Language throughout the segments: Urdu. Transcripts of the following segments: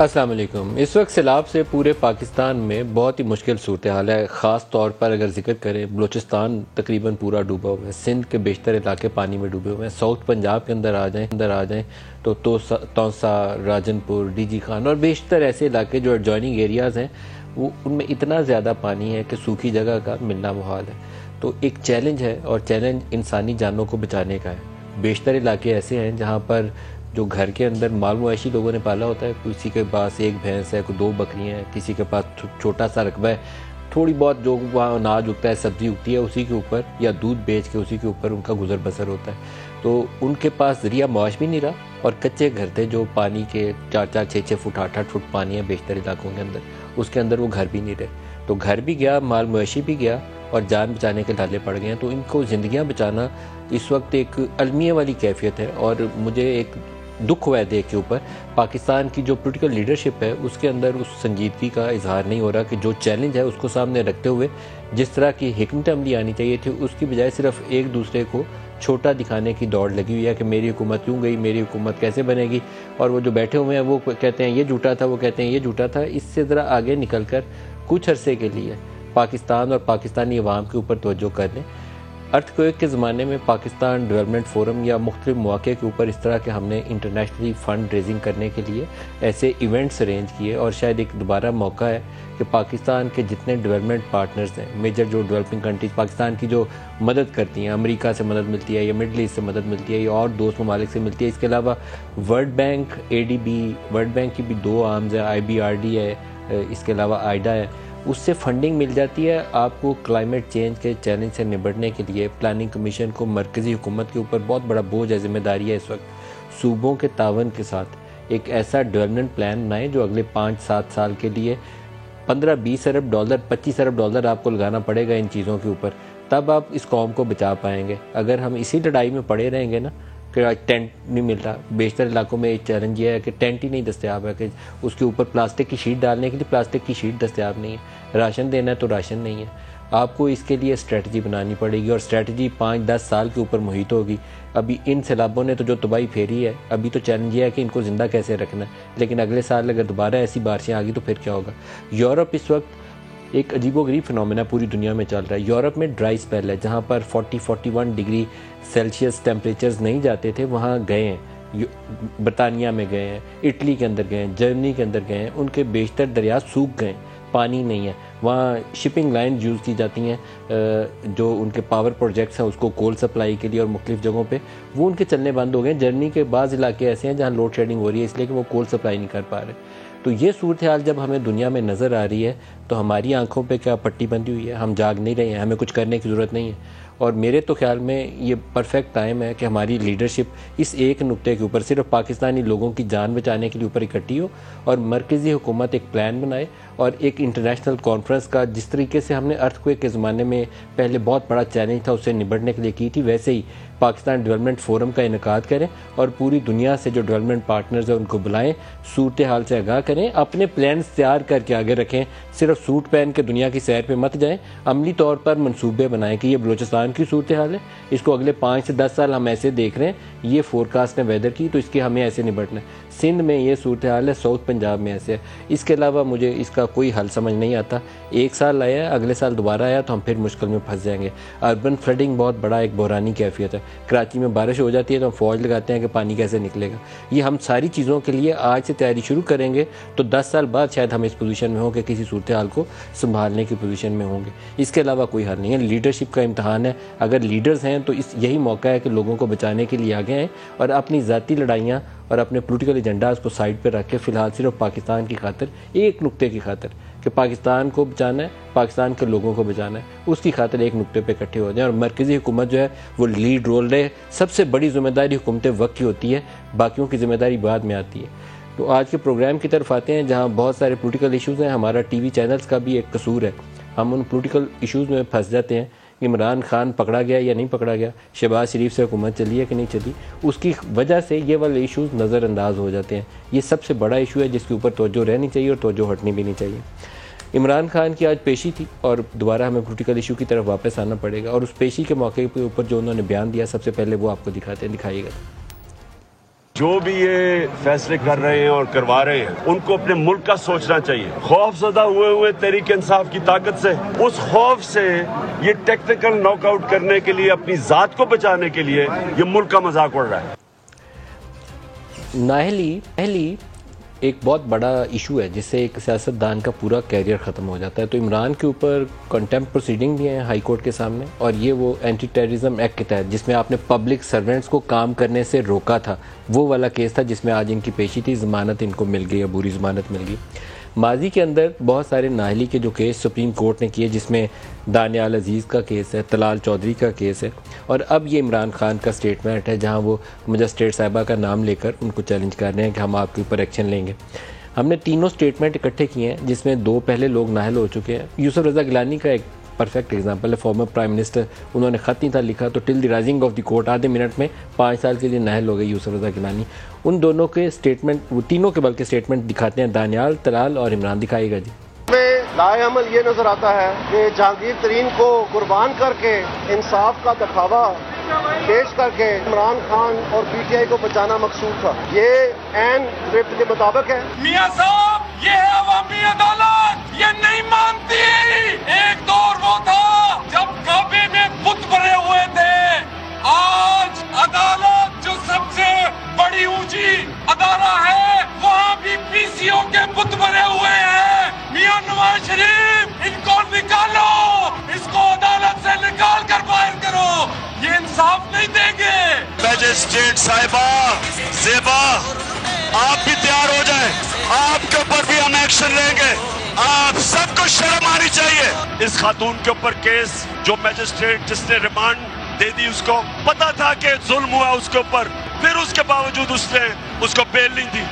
السلام علیکم۔ اس وقت سیلاب سے پورے پاکستان میں بہت ہی مشکل صورتحال ہے۔ خاص طور پر اگر ذکر کریں، بلوچستان تقریباً پورا ڈوبا ہوا ہے، سندھ کے بیشتر علاقے پانی میں ڈوبے ہوئے ہیں۔ ساؤتھ پنجاب کے اندر آ جائیں تو تونسا، راجن پور، ڈی جی خان اور بیشتر ایسے علاقے جو ایڈجوائننگ ایریاز ہیں ان میں اتنا زیادہ پانی ہے کہ سوکھی جگہ کا ملنا محال ہے۔ تو ایک چیلنج ہے، اور چیلنج انسانی جانوں کو بچانے کا ہے۔ بیشتر علاقے ایسے ہیں جہاں پر جو گھر کے اندر مال مویشی لوگوں نے پالا ہوتا ہے، کسی کے پاس ایک بھینس ہے، کوئی 2 بکریاں ہیں، کسی کے پاس چھوٹا سا رقبہ ہے، تھوڑی بہت جو وہاں اناج اگتا ہے، سبزی اگتی ہے، اسی کے اوپر یا دودھ بیچ کے اسی کے اوپر ان کا گزر بسر ہوتا ہے۔ تو ان کے پاس ذریعہ معاش بھی نہیں رہا، اور کچے گھر تھے جو پانی کے 4-4 6-6 فٹ 8-8 فٹ پانی ہے بیشتر علاقوں کے اندر، اس کے اندر وہ گھر بھی نہیں رہے۔ تو گھر بھی گیا، مال مویشی بھی گیا، اور جان بچانے کے ڈالے پڑ گئے ہیں۔ تو ان کو زندگیاں بچانا اس وقت ایک المیہ والی کیفیت ہے، اور مجھے ایک دکھ ہوا ہے دیکھ کے اوپر پاکستان کی جو پولیٹیکل لیڈرشپ ہے اس کے اندر اس سنجیدگی کا اظہار نہیں ہو رہا کہ جو چیلنج ہے اس کو سامنے رکھتے ہوئے جس طرح کی حکمت عملی آنی چاہیے تھی، اس کی بجائے صرف ایک دوسرے کو چھوٹا دکھانے کی دوڑ لگی ہوئی ہے کہ میری حکومت کیوں گئی، میری حکومت کیسے بنے گی، اور وہ جو بیٹھے ہوئے ہیں وہ کہتے ہیں یہ جھوٹا تھا، وہ کہتے ہیں یہ جھوٹا تھا۔ اس سے ذرا آگے نکل کر کچھ عرصے کے لیے پاکستان اور پاکستانی عوام کے اوپر توجہ کر لیں۔ ارتھ کوئک کے زمانے میں پاکستان ڈیولپمنٹ فورم یا مختلف مواقع کے اوپر اس طرح کے ہم نے انٹرنیشنلی فنڈ ریزنگ کرنے کے لیے ایسے ایونٹس ارینج کیے، اور شاید ایک دوبارہ موقع ہے کہ پاکستان کے جتنے ڈیولپمنٹ پارٹنرز ہیں، میجر جو ڈیولپنگ کنٹریز پاکستان کی جو مدد کرتی ہیں، امریکہ سے مدد ملتی ہے یا مڈل ایسٹ سے مدد ملتی ہے یا اور دوست ممالک سے ملتی ہے، اس کے علاوہ world bank, ADB، world bank کی بھی 2 آرمز ہیں، IBRD ہے، اس کے علاوہ آئیڈا ہے، اس سے فنڈنگ مل جاتی ہے آپ کو کلائمیٹ چینج کے چیلنج سے نبٹنے کے لیے۔ پلاننگ کمیشن کو مرکزی حکومت کے اوپر بہت بڑا بوجھ ہے، ذمہ داری ہے اس وقت صوبوں کے تعاون کے ساتھ ایک ایسا ڈیولپمنٹ پلان بنائیں جو اگلے 5-7 سال کے لیے 15-20 ارب ڈالر 25 ارب ڈالر آپ کو لگانا پڑے گا ان چیزوں کے اوپر، تب آپ اس قوم کو بچا پائیں گے۔ اگر ہم اسی لڑائی میں پڑے رہیں گے نا کہ آج ٹینٹ نہیں مل رہا، بیشتر علاقوں میں ایک چیلنج یہ ہے کہ ٹینٹ ہی نہیں دستیاب ہے، کہ اس کے اوپر پلاسٹک کی شیٹ ڈالنے کے لیے پلاسٹک کی شیٹ دستیاب نہیں ہے، راشن دینا ہے تو راشن نہیں ہے۔ آپ کو اس کے لیے اسٹریٹجی بنانی پڑے گی، اور اسٹریٹجی 5-10 سال کے اوپر محیط ہوگی۔ ابھی ان سیلابوں نے تو جو تباہی پھیری ہے، ابھی تو چیلنج یہ ہے کہ ان کو زندہ کیسے رکھنا ہے، لیکن اگلے سال اگر دوبارہ ایسی بارشیں آ گئی تو پھر کیا ہوگا۔ یورپ اس وقت ایک عجیب و غریب فنومینا پوری دنیا میں چل رہا ہے۔ یورپ میں ڈرائی اسپیل ہے، جہاں پر 40-41 ڈگری سیلسیس ٹیمپریچرز نہیں جاتے تھے، وہاں گئے ہیں، برطانیہ میں گئے ہیں، اٹلی کے اندر گئے ہیں، جرمنی کے اندر گئے ہیں، ان کے بیشتر دریا سوکھ گئے ہیں، پانی نہیں ہے۔ وہاں شپنگ لائن یوز کی جاتی ہیں، جو ان کے پاور پروجیکٹس ہیں اس کو کول سپلائی کے لیے اور مختلف جگہوں پہ، وہ ان کے چلنے بند ہو گئے ہیں۔ جرمنی کے بعض علاقے ایسے ہیں جہاں لوڈ شیڈنگ ہو رہی ہے اس لیے کہ وہ کول سپلائی نہیں کر پا رہے۔ تو یہ صورتحال جب ہمیں دنیا میں نظر آ رہی ہے تو ہماری آنکھوں پہ کیا پٹی بندھی ہوئی ہے، ہم جاگ نہیں رہے ہیں، ہمیں کچھ کرنے کی ضرورت نہیں ہے۔ اور میرے تو خیال میں یہ پرفیکٹ ٹائم ہے کہ ہماری لیڈرشپ اس ایک نقطے کے اوپر صرف پاکستانی لوگوں کی جان بچانے کے لیے اوپر اکٹھی ہو، اور مرکزی حکومت ایک پلان بنائے، اور ایک انٹرنیشنل کانفرنس کا جس طریقے سے ہم نے ارتھ کوئک کے زمانے میں پہلے بہت بڑا چیلنج تھا اس سے نبٹنے کے لیے کی تھی، ویسے ہی پاکستان ڈیولپمنٹ فورم کا انعقاد کریں، اور پوری دنیا سے جو ڈیولپمنٹ پارٹنرز ہیں ان کو بلائیں، صورتحال سے آگاہ کریں، اپنے پلانز تیار کر کے آگے رکھیں، صرف سوٹ پہن کے دنیا کی سیر پہ مت جائیں، عملی طور پر منصوبے بنائیں کہ یہ بلوچستان کی صورتحال ہے، اس کو اگلے 5 سے 10 سال ہم ایسے دیکھ رہے ہیں، یہ فورکاسٹ ہے ویدر کی، تو اس کے ہمیں ایسے نبٹنا ہے۔ سندھ میں یہ صورتحال ہے، ساؤتھ پنجاب میں ایسے ہے۔ اس کے علاوہ مجھے اس کا کوئی حل سمجھ نہیں آتا۔ ایک سال آیا ہے، اگلے سال دوبارہ آیا تو ہم پھر مشکل میں پھنس جائیں گے۔ اربن فلڈنگ بہت بڑا ایک بحرانی کیفیت ہے، کراچی میں بارش ہو جاتی ہے تو ہم فوج لگاتے ہیں کہ پانی کیسے نکلے گا۔ یہ ہم ساری چیزوں کے لیے آج سے تیاری شروع کریں گے تو 10 سال بعد شاید ہم اس پوزیشن میں ہوں کہ کسی صورتحال کو سنبھالنے کی پوزیشن میں ہوں گے۔ اس کے علاوہ کوئی حل نہیں ہے، لیڈرشپ کا امتحان ہے۔ اگر لیڈرز ہیں تو یہی موقع ہے کہ لوگوں کو بچانے کے لیے آگے آئیں، اور اپنی ذاتی لڑائیاں اور اپنے پولیٹیکل ایجنڈاز کو سائڈ پہ رکھ کے فی الحال صرف پاکستان کی خاطر، ایک نقطے کی خاطر کہ پاکستان کو بچانا ہے، پاکستان کے لوگوں کو بچانا ہے، اس کی خاطر ایک نقطے پہ اکٹھے ہو جائیں، اور مرکزی حکومت جو ہے وہ لیڈ رول رہے۔ سب سے بڑی ذمہ داری حکومت وقت کی ہوتی ہے، باقیوں کی ذمہ داری بعد میں آتی ہے۔ تو آج کے پروگرام کی طرف آتے ہیں جہاں بہت سارے پولیٹیکل ایشوز ہیں۔ ہمارا ٹی وی چینلز کا بھی ایک قصور ہے، ہم ان پولیٹیکل ایشوز میں پھنس جاتے ہیں۔ عمران خان پکڑا گیا یا نہیں پکڑا گیا، شہباز شریف سے حکومت چلی ہے کہ نہیں چلی، اس کی وجہ سے یہ والے ایشوز نظر انداز ہو جاتے ہیں۔ یہ سب سے بڑا ایشو ہے جس کے اوپر توجہ رہنی چاہیے اور توجہ ہٹنی بھی نہیں چاہیے۔ عمران خان کی آج پیشی تھی، اور دوبارہ ہمیں پولیٹیکل ایشو کی طرف واپس آنا پڑے گا، اور اس پیشی کے موقع کے اوپر جو انہوں نے بیان دیا سب سے پہلے وہ آپ کو دکھاتے ہیں، دکھائیے گا۔ جو بھی یہ فیصلے کر رہے ہیں اور کروا رہے ہیں ان کو اپنے ملک کا سوچنا چاہیے. خوف زدہ ہوئے تحریک انصاف کی طاقت سے، اس خوف سے یہ ٹیکنیکل ناک آؤٹ کرنے کے لیے، اپنی ذات کو بچانے کے لیے یہ ملک کا مذاق اڑ رہا ہے. نااہلی ایک بہت بڑا ایشو ہے جس سے ایک سیاستدان کا پورا کیریئر ختم ہو جاتا ہے. تو عمران کے اوپر کنٹیمپٹ پروسیڈنگ بھی ہیں ہائی کورٹ کے سامنے، اور یہ وہ اینٹی ٹیررزم ایکٹ کے تحت جس میں آپ نے پبلک سرونٹس کو کام کرنے سے روکا تھا، وہ والا کیس تھا جس میں آج ان کی پیشی تھی. ضمانت ان کو مل گئی، عبوری ضمانت مل گئی. ماضی کے اندر بہت سارے نااہلی کے جو کیس سپریم کورٹ نے کیے، جس میں دانیال عزیز کا کیس ہے، طلال چودھری کا کیس ہے، اور اب یہ عمران خان کا اسٹیٹمنٹ ہے جہاں وہ مجسٹریٹ صاحبہ کا نام لے کر ان کو چیلنج کر رہے ہیں کہ ہم آپ کے اوپر ایکشن لیں گے. ہم نے تینوں اسٹیٹمنٹ اکٹھے کیے ہیں جس میں دو پہلے لوگ نااہل ہو چکے ہیں. یوسف رضا گیلانی کا ایک پرفیکٹ ایگزامپل ہے، فارمر پرائم منسٹر. انہوں نے خط نہیں تھا لکھا تو ٹل دی رائزنگ آف دی کورٹ آدھے منٹ میں 5 سال کے لیے نااہل ہو گئے یوسف رضا گیلانی. ان دونوں کے اسٹیٹمنٹ، وہ تینوں کے بلکہ اسٹیٹمنٹ دکھاتے ہیں دانیال، طلال اور عمران. دکھائیے گا جی. لائے عمل یہ نظر آتا ہے کہ جہانگیر ترین کو قربان کر کے انصاف کا دکھاوا پیش کر کے عمران خان اور پی ٹی آئی کو بچانا مقصود تھا. یہ عین اسکرپٹ کے مطابق ہے. میاں صاحب، یہ ہے عوامی عدالت، یہ نہیں مانتی. ایک دور وہ تھا جب کعبے میں بت بنے ہوئے تھے. آج عدالت جو سب سے بڑی اونچی ادارہ ہے، وہاں بھی پی سی او کے بت بنے ہوئے ہیں. میاں نواز شریف، ان کو نکالو، اس کو عدالت سے نکال کر باہر کرو. یہ انصاف نہیں دیں گے. میجسٹریٹ صاحبہ زیبا، آپ بھی تیار ہو جائیں، آپ کے اوپر بھی ہم ایکشن لیں گے. آپ سب کو شرم آنی چاہیے. اس خاتون کے اوپر کیس جو میجسٹریٹ جس نے ریمانڈ دے دی، اس کو پتا تھا کہ ظلم ہوا اس کے اوپر، پھر اس کے باوجود اس نے اس کو بیل نہیں دی.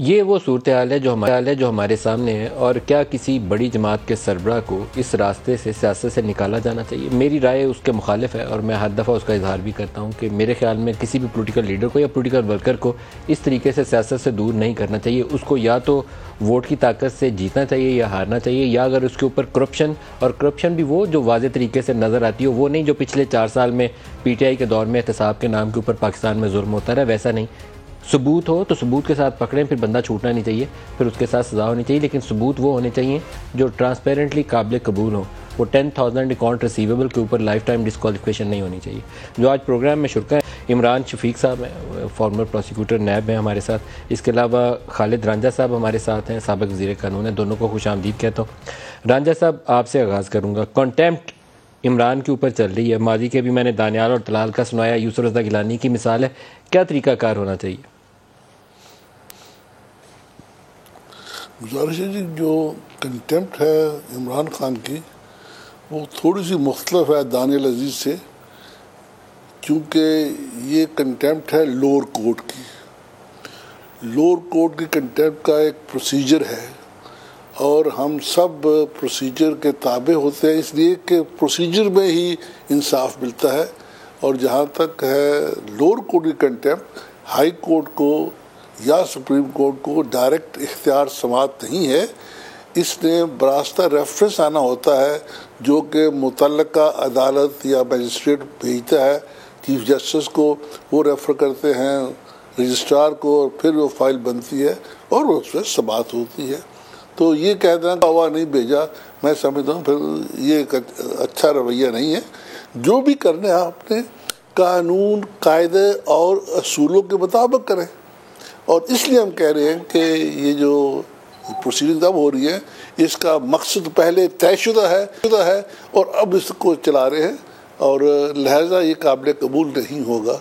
یہ وہ صورتحال ہے جو ہمارے سامنے ہے. اور کیا کسی بڑی جماعت کے سربراہ کو اس راستے سے، سیاست سے نکالا جانا چاہیے؟ میری رائے اس کے مخالف ہے، اور میں ہر دفعہ اس کا اظہار بھی کرتا ہوں کہ میرے خیال میں کسی بھی پولیٹیکل لیڈر کو یا پولیٹیکل ورکر کو اس طریقے سے سیاست سے دور نہیں کرنا چاہیے. اس کو یا تو ووٹ کی طاقت سے جیتنا چاہیے یا ہارنا چاہیے، یا اگر اس کے اوپر کرپشن بھی وہ جو واضح طریقے سے نظر آتی ہو، وہ نہیں جو پچھلے 4 سال میں پی ٹی آئی کے دور میں احتساب کے نام کے اوپر پاکستان میں ظلم ہوتا رہا، ویسا نہیں. ثبوت ہو تو ثبوت کے ساتھ پکڑیں، پھر بندہ چھوٹنا نہیں چاہیے، پھر اس کے ساتھ سزا ہونی چاہیے. لیکن ثبوت وہ ہونے چاہیے جو ٹرانسپیرنٹلی قابل قبول ہوں. وہ 10,000 اکاؤنٹ ریسیویبل کے اوپر لائف ٹائم ڈسکوالیفیکیشن نہیں ہونی چاہیے. جو آج پروگرام میں شرکا ہے، عمران شفیق صاحب ہیں، فارمر پروسیکیوٹر نیب ہیں ہمارے ساتھ. اس کے علاوہ خالد رانجھا صاحب ہمارے ساتھ ہیں، سابق وزیر قانون ہیں. دونوں کو خوش آمدید کہتا ہوں. رانجھا صاحب، آپ سے آغاز کروں گا. کنٹیمپٹ عمران کے اوپر چل رہی ہے. ماضی کے بھی میں نے دانیال اور طلال کا سنایا، یوسف رضا گیلانی کی مثال ہے. کیا طریقہ کار ہونا چاہیے؟ گزارش ہے جی، جو کنٹیمپٹ ہے عمران خان کی وہ تھوڑی سی مختلف ہے دانیال عزیز سے، کیونکہ یہ کنٹیمپٹ ہے لوور کورٹ کی. لوور کورٹ کی کنٹیمپٹ کا ایک پروسیجر ہے، اور ہم سب پروسیجر کے تابع ہوتے ہیں، اس لیے کہ پروسیجر میں ہی انصاف ملتا ہے. اور جہاں تک ہے لوور کورٹ کی کنٹیمپٹ، ہائی کورٹ کو یا سپریم کورٹ کو ڈائریکٹ اختیار سماعت نہیں ہے. اس نے براستہ ریفرنس آنا ہوتا ہے جو کہ متعلقہ عدالت یا میجسٹریٹ بھیجتا ہے چیف جسٹس کو، وہ ریفر کرتے ہیں رجسٹرار کو، اور پھر وہ فائل بنتی ہے اور اس پہ سماعت ہوتی ہے. تو یہ کہہ دینا کہ ہوا نہیں بھیجا، میں سمجھتا ہوں پھر یہ ایک اچھا رویہ نہیں ہے. جو بھی کرنا ہے آپ نے قانون، قاعدے اور اصولوں کے مطابق کریں. اور اس لیے ہم کہہ رہے ہیں کہ یہ جو پروسیڈنگ اب ہو رہی ہے، اس کا مقصد پہلے طے شدہ ہے اور اب اس کو چلا رہے ہیں، اور لہٰذا یہ قابل قبول نہیں ہوگا.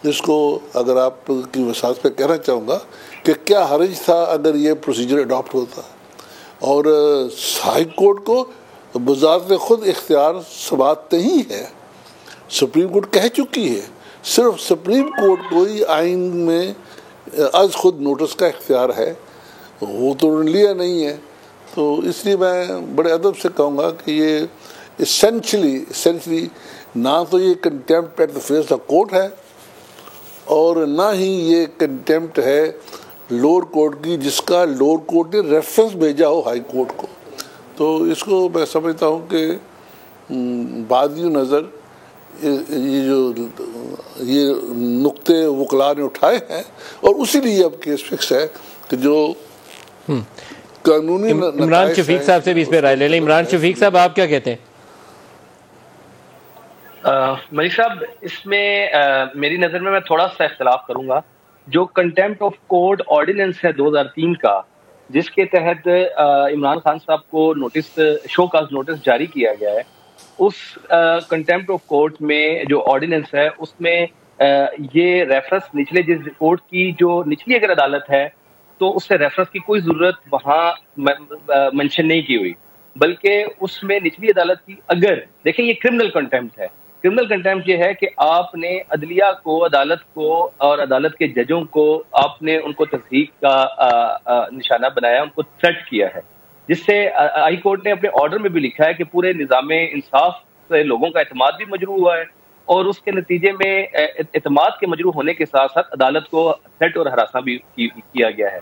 اس کو اگر آپ کی وسعت پہ کہنا چاہوں گا کہ کیا حرج تھا اگر یہ پروسیجر اڈاپٹ ہوتا، اور ہائی کورٹ کو بذات خود اختیار سماعت نہیں ہے. سپریم کورٹ کہہ چکی ہے، صرف سپریم کورٹ کو ہی آئین میں از خود نوٹس کا اختیار ہے، وہ تو لیا نہیں ہے. تو اس لیے میں بڑے ادب سے کہوں گا کہ یہ اسینشلی نہ تو یہ contempt at the face of court ہے، اور نہ ہی یہ کنٹیمپٹ ہے لوور کورٹ کی جس کا لوور کورٹ نے ریفرنس بھیجا ہو ہائی کورٹ کو. تو اس کو میں سمجھتا ہوں کہ بعد نظر یہ جو یہ نقطے وکلاء نے اٹھائے ہیں، اور اسی لیے اب کیس فکس ہے کہ جو قانونی عمران شفیق صاحب سے بھی اس پہ رائے لے لیں۔ عمران شفیق صاحب، آپ کیا کہتے ہیں؟ ملک صاحب، اس میں میری نظر میں تھوڑا سا اختلاف کروں گا۔ جو کنٹیمپٹ آف کورٹ آرڈیننس ہے 2003 کا، جس کے تحت عمران خان صاحب کو نوٹس، شو کاز نوٹس جاری کیا گیا ہے، اس کنٹیمپٹ آف کورٹ میں جو آرڈیننس ہے اس میں یہ ریفرنس نچلے جس کورٹ کی جو نچلی اگر عدالت ہے تو اس سے ریفرنس کی کوئی ضرورت وہاں منشن نہیں کی ہوئی، بلکہ اس میں نچلی عدالت کی اگر دیکھیں، یہ کرمنل کنٹیمپٹ ہے۔ کرمنل کنٹیمپٹ یہ ہے کہ آپ نے عدلیہ کو، عدالت کو اور عدالت کے ججوں کو آپ نے ان کو تصدیق کا نشانہ بنایا، ان کو تھریٹ کیا ہے، جس سے ہائی کورٹ نے اپنے آرڈر میں بھی لکھا ہے کہ پورے نظام انصاف سے لوگوں کا اعتماد بھی مجروح ہوا ہے، اور اس کے نتیجے میں اعتماد کے مجروح ہونے کے ساتھ ساتھ عدالت کو تھریٹ اور ہراساں بھی کیا گیا ہے۔